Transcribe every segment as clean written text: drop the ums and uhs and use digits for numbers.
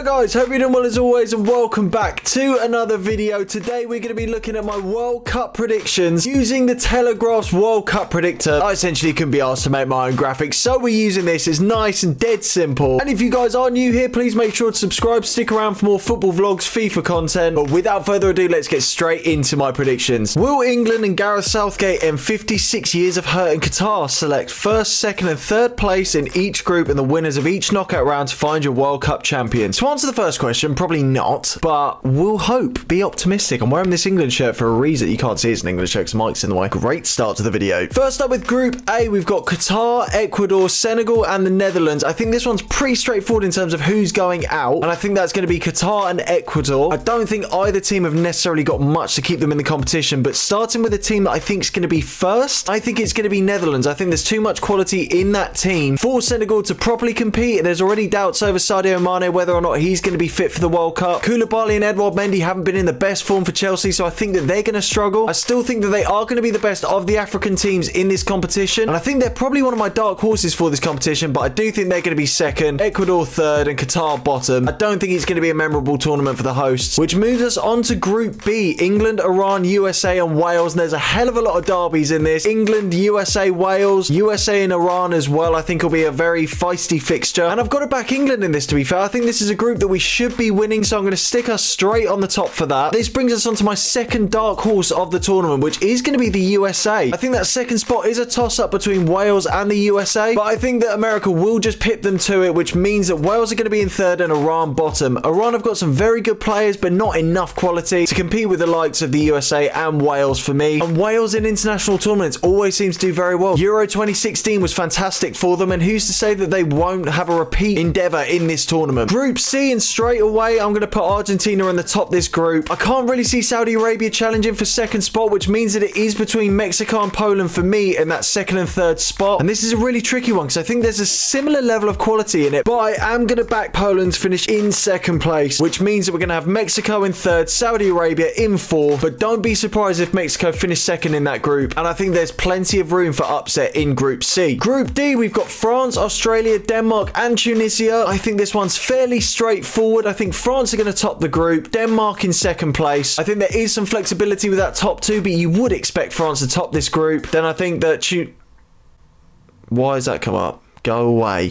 Hello guys, hope you're doing well as always and welcome back to another video. Today we're going to be looking at my World Cup predictions using the Telegraph's World Cup predictor. I essentially couldn't be asked to make my own graphics, so we're using this. It's nice and dead simple. And if you guys are new here, please make sure to subscribe, stick around for more football vlogs, FIFA content. But without further ado, let's get straight into my predictions. Will England and Gareth Southgate end 56 years of hurt in Qatar? Select first, second and third place in each group and the winners of each knockout round to find your World Cup champion. To answer the first question, probably not, but we'll hope. Be optimistic. I'm wearing this England shirt for a reason. You can't see it's an England shirt because Mike's in the way. Great start to the video. First up with Group A, we've got Qatar, Ecuador, Senegal, and the Netherlands. I think this one's pretty straightforward in terms of who's going out, and I think that's going to be Qatar and Ecuador. I don't think either team have necessarily got much to keep them in the competition, but starting with a team that I think is going to be first, I think it's going to be Netherlands. I think there's too much quality in that team for Senegal to properly compete. There's already doubts over Sadio Mane, whether or not he's going to be fit for the World Cup. Koulibaly and Edouard Mendy haven't been in the best form for Chelsea, so I think that they're going to struggle. I still think that they are going to be the best of the African teams in this competition, and I think they're probably one of my dark horses for this competition, but I do think they're going to be second, Ecuador third, and Qatar bottom. I don't think it's going to be a memorable tournament for the hosts, which moves us on to Group B. England, Iran, USA, and Wales, and there's a hell of a lot of derbies in this. England, USA, Wales, USA and Iran as well. I think will be a very feisty fixture, and I've got to back England in this, to be fair. I think this is a group that we should be winning, so I'm going to stick us straight on the top for that. This brings us on to my second dark horse of the tournament, which is going to be the USA. I think that second spot is a toss-up between Wales and the USA, but I think that America will just pip them to it, which means that Wales are going to be in third and Iran bottom. Iran have got some very good players, but not enough quality to compete with the likes of the USA and Wales for me. And Wales in international tournaments always seems to do very well. Euro 2016 was fantastic for them, and who's to say that they won't have a repeat endeavour in this tournament. Group C, and straight away I'm going to put Argentina in the top of this group. I can't really see Saudi Arabia challenging for second spot, which means that it is between Mexico and Poland for me in that second and third spot. And this is a really tricky one because I think there's a similar level of quality in it, but I am going to back Poland to finish in second place, which means that we're going to have Mexico in third, Saudi Arabia in fourth, but don't be surprised if Mexico finish second in that group, and I think there's plenty of room for upset in Group C. Group D, we've got France, Australia, Denmark, and Tunisia. I think this one's fairly straightforward. I think France are going to top the group, Denmark in second place. I think there is some flexibility with that top two, but you would expect France to top this group. Then I think that why has that come up? Go away.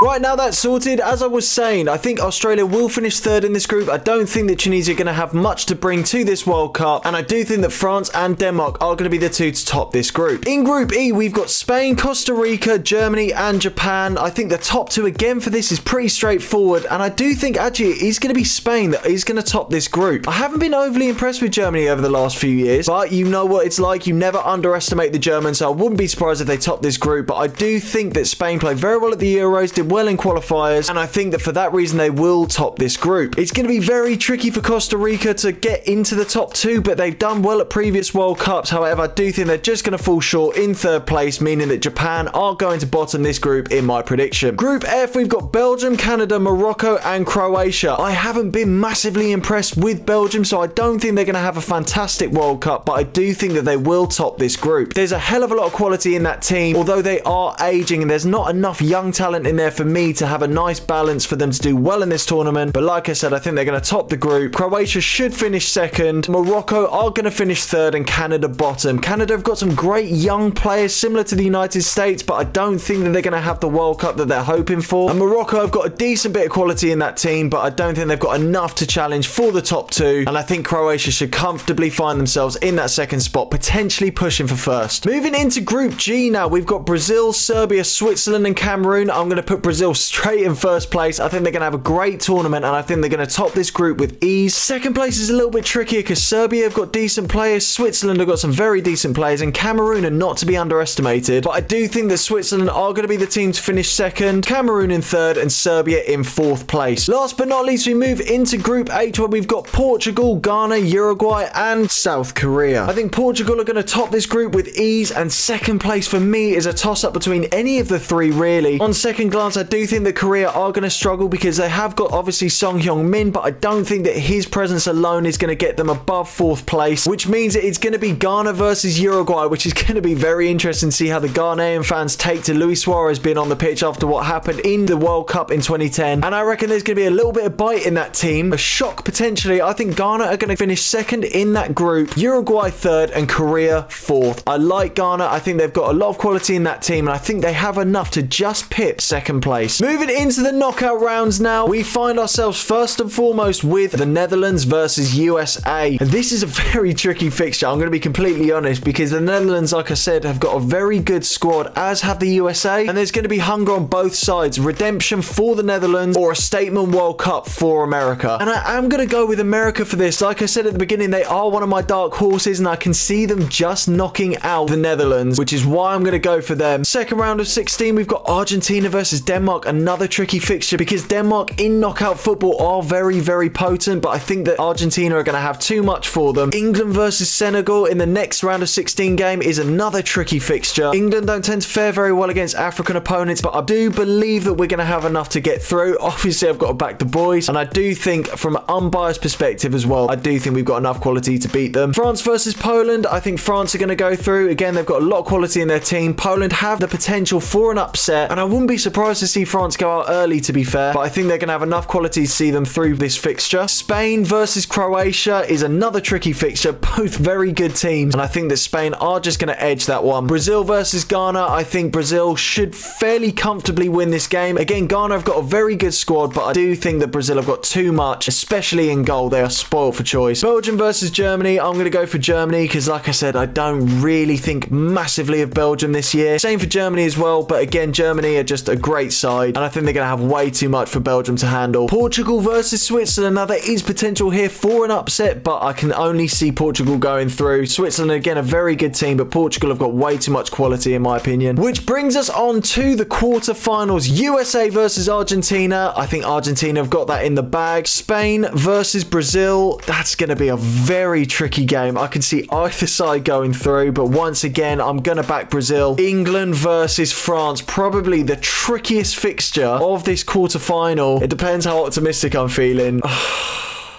Right, now that's sorted. As I was saying, I think Australia will finish third in this group. I don't think that Tunisia are going to have much to bring to this World Cup, and I do think that France and Denmark are going to be the two to top this group. In Group E, we've got Spain, Costa Rica, Germany, and Japan. I think the top two again for this is pretty straightforward, and I do think actually it is going to be Spain that is going to top this group. I haven't been overly impressed with Germany over the last few years, but you know what it's like. You never underestimate the Germans, so I wouldn't be surprised if they top this group, but I do think that Spain played very well at the Euros, did well in qualifiers, and I think that for that reason they will top this group. It's going to be very tricky for Costa Rica to get into the top two, but they've done well at previous World Cups. However, I do think they're just going to fall short in third place, meaning that Japan are going to bottom this group in my prediction. Group F, we've got Belgium, Canada, Morocco, and Croatia. I haven't been massively impressed with Belgium, so I don't think they're going to have a fantastic World Cup, but I do think that they will top this group. There's a hell of a lot of quality in that team, although they are aging, and there's not enough young talent in there for me to have a nice balance for them to do well in this tournament. But like I said, I think they're going to top the group. Croatia should finish second. Morocco are going to finish third, and Canada bottom. Canada have got some great young players similar to the United States, but I don't think that they're going to have the World Cup that they're hoping for. And Morocco have got a decent bit of quality in that team, but I don't think they've got enough to challenge for the top two. And I think Croatia should comfortably find themselves in that second spot, potentially pushing for first. Moving into Group G now, we've got Brazil, Serbia, Switzerland, and Cameroon. I'm going to put Brazil straight in first place. I think they're going to have a great tournament, and I think they're going to top this group with ease. Second place is a little bit trickier because Serbia have got decent players, Switzerland have got some very decent players, and Cameroon are not to be underestimated. But I do think that Switzerland are going to be the team to finish second, Cameroon in third, and Serbia in fourth place. Last but not least, we move into Group H, where we've got Portugal, Ghana, Uruguay, and South Korea. I think Portugal are going to top this group with ease, and second place for me is a toss-up between any of the three, really. On second glance, France, I do think that Korea are going to struggle because they have got obviously Song Hyung-min, but I don't think that his presence alone is going to get them above 4th place, which means that it's going to be Ghana versus Uruguay, which is going to be very interesting to see how the Ghanaian fans take to Luis Suarez being on the pitch after what happened in the World Cup in 2010. And I reckon there's going to be a little bit of bite in that team, a shock potentially. I think Ghana are going to finish 2nd in that group, Uruguay 3rd, and Korea 4th. I like Ghana. I think they've got a lot of quality in that team, and I think they have enough to just pip 2nd place. Moving into the knockout rounds now, we find ourselves first and foremost with the Netherlands versus USA. And this is a very tricky fixture, I'm going to be completely honest, because the Netherlands, like I said, have got a very good squad, as have the USA, and there's going to be hunger on both sides. Redemption for the Netherlands or a statement World Cup for America. And I am going to go with America for this. Like I said at the beginning, they are one of my dark horses, and I can see them just knocking out the Netherlands, which is why I'm going to go for them. Second round of 16, we've got Argentina versus Denmark, another tricky fixture because Denmark in knockout football are very, very potent, but I think that Argentina are going to have too much for them. England versus Senegal in the next round of 16 game is another tricky fixture. England don't tend to fare very well against African opponents, but I do believe that we're going to have enough to get through. Obviously, I've got to back the boys, and I do think from an unbiased perspective as well, I do think we've got enough quality to beat them. France versus Poland, I think France are going to go through. Again, they've got a lot of quality in their team. Poland have the potential for an upset, and I wouldn't be surprised to see France go out early, to be fair, but I think they're going to have enough quality to see them through this fixture. Spain versus Croatia is another tricky fixture, both very good teams, and I think that Spain are just going to edge that one. Brazil versus Ghana, I think Brazil should fairly comfortably win this game. Again, Ghana have got a very good squad, but I do think that Brazil have got too much, especially in goal. They are spoiled for choice. Belgium versus Germany, I'm going to go for Germany because, like I said, I don't really think massively of Belgium this year. Same for Germany as well, but again, Germany are just a great side, and I think they're going to have way too much for Belgium to handle. Portugal versus Switzerland, now there is potential here for an upset, but I can only see Portugal going through. Switzerland, again, a very good team, but Portugal have got way too much quality in my opinion. Which brings us on to the quarterfinals. USA versus Argentina. I think Argentina have got that in the bag. Spain versus Brazil. That's going to be a very tricky game. I can see either side going through, but once again, I'm going to back Brazil. England versus France. Probably the trickiest fixture of this quarterfinal. It depends how optimistic I'm feeling.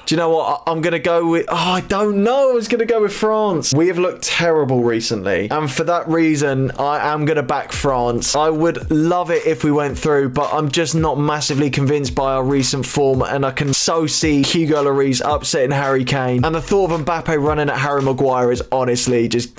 Do you know what? I'm going to go with... Oh, I don't know. I was going to go with France. We have looked terrible recently, and for that reason, I am going to back France. I would love it if we went through, but I'm just not massively convinced by our recent form, and I can so see Hugo Lloris upsetting Harry Kane, and the thought of Mbappe running at Harry Maguire is honestly just...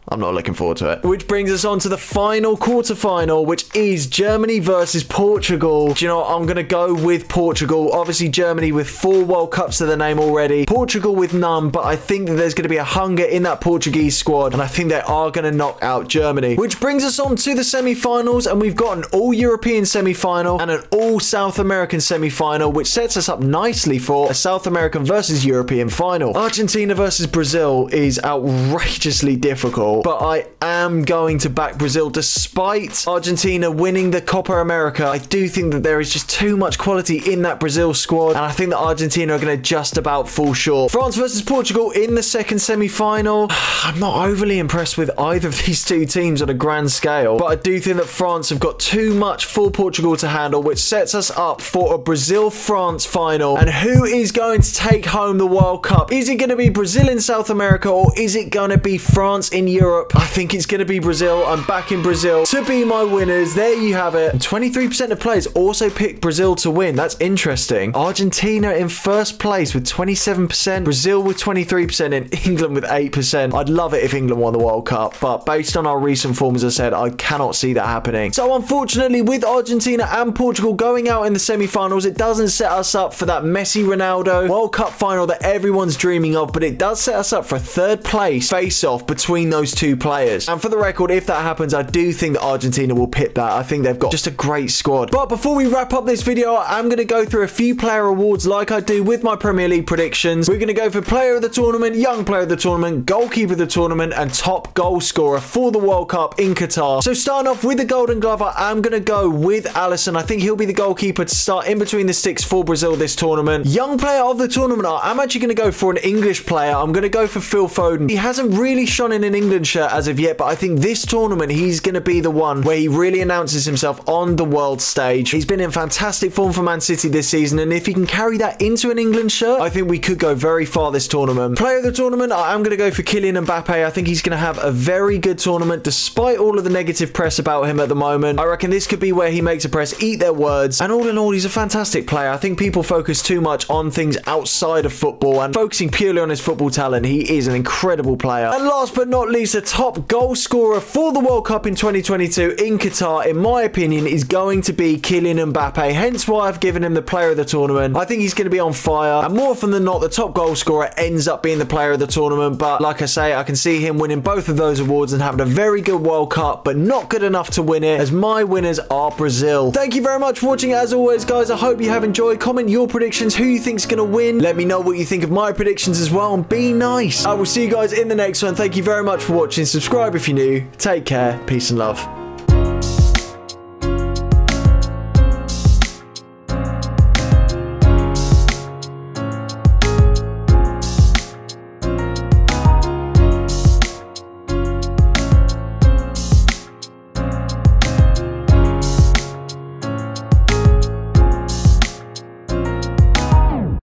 I'm not looking forward to it. Which brings us on to the final quarterfinal, which is Germany versus Portugal. Do you know what? I'm going to go with Portugal. Obviously, Germany with 4 World Cups to their name already. Portugal with none, but I think that there's going to be a hunger in that Portuguese squad, and I think they are going to knock out Germany. Which brings us on to the semi-finals, and we've got an all-European semi-final and an all-South American semi-final, which sets us up nicely for a South American versus European final. Argentina versus Brazil is outrageously difficult, but I am going to back Brazil despite Argentina winning the Copa America. I do think that there is just too much quality in that Brazil squad, and I think that Argentina are going to just about fall short. France versus Portugal in the second semi-final. I'm not overly impressed with either of these two teams on a grand scale, but I do think that France have got too much for Portugal to handle, which sets us up for a Brazil-France final. And who is going to take home the World Cup? Is it going to be Brazil in South America, or is it going to be France in Europe? I think it's going to be Brazil. I'm backing Brazil to be my winners. There you have it. And 23% of players also picked Brazil to win. That's interesting. Argentina in first place with 27%, Brazil with 23%, and England with 8%. I'd love it if England won the World Cup, but based on our recent form, as I said, I cannot see that happening. So unfortunately, with Argentina and Portugal going out in the semi-finals, it doesn't set us up for that Messi Ronaldo World Cup final that everyone's dreaming of, but it does set us up for a third place face-off between those two players. And for the record, if that happens, I do think that Argentina will pip that. I think they've got just a great squad. But before we wrap up this video, I'm going to go through a few player awards like I do with my Premier League predictions. We're going to go for player of the tournament, young player of the tournament, goalkeeper of the tournament, and top goal scorer for the World Cup in Qatar. So starting off with the Golden Glove, I'm going to go with Alisson. I think he'll be the goalkeeper to start in between the sticks for Brazil this tournament. Young player of the tournament, I'm actually going to go for an English player. I'm going to go for Phil Foden. He hasn't really shone in an England England shirt as of yet, but I think this tournament he's going to be the one where he really announces himself on the world stage. He's been in fantastic form for Man City this season, and if he can carry that into an England shirt, I think we could go very far this tournament. Player of the tournament, I'm going to go for Kylian Mbappe. I think he's going to have a very good tournament despite all of the negative press about him at the moment. I reckon this could be where he makes a press eat their words, and all in all, he's a fantastic player. I think people focus too much on things outside of football, and focusing purely on his football talent, he is an incredible player. And last but not least, the top goal scorer for the World Cup in 2022 in Qatar, in my opinion, is going to be Kylian Mbappe, hence why I've given him the player of the tournament. I think he's going to be on fire, and more often than not, the top goal scorer ends up being the player of the tournament, but like I say, I can see him winning both of those awards and having a very good World Cup, but not good enough to win it, as my winners are Brazil. Thank you very much for watching. As always, guys, I hope you have enjoyed. Comment your predictions, who you think's going to win. Let me know what you think of my predictions as well, and be nice. I will see you guys in the next one. Thank you very much for watching. Subscribe if you're new. Take care. Peace and love.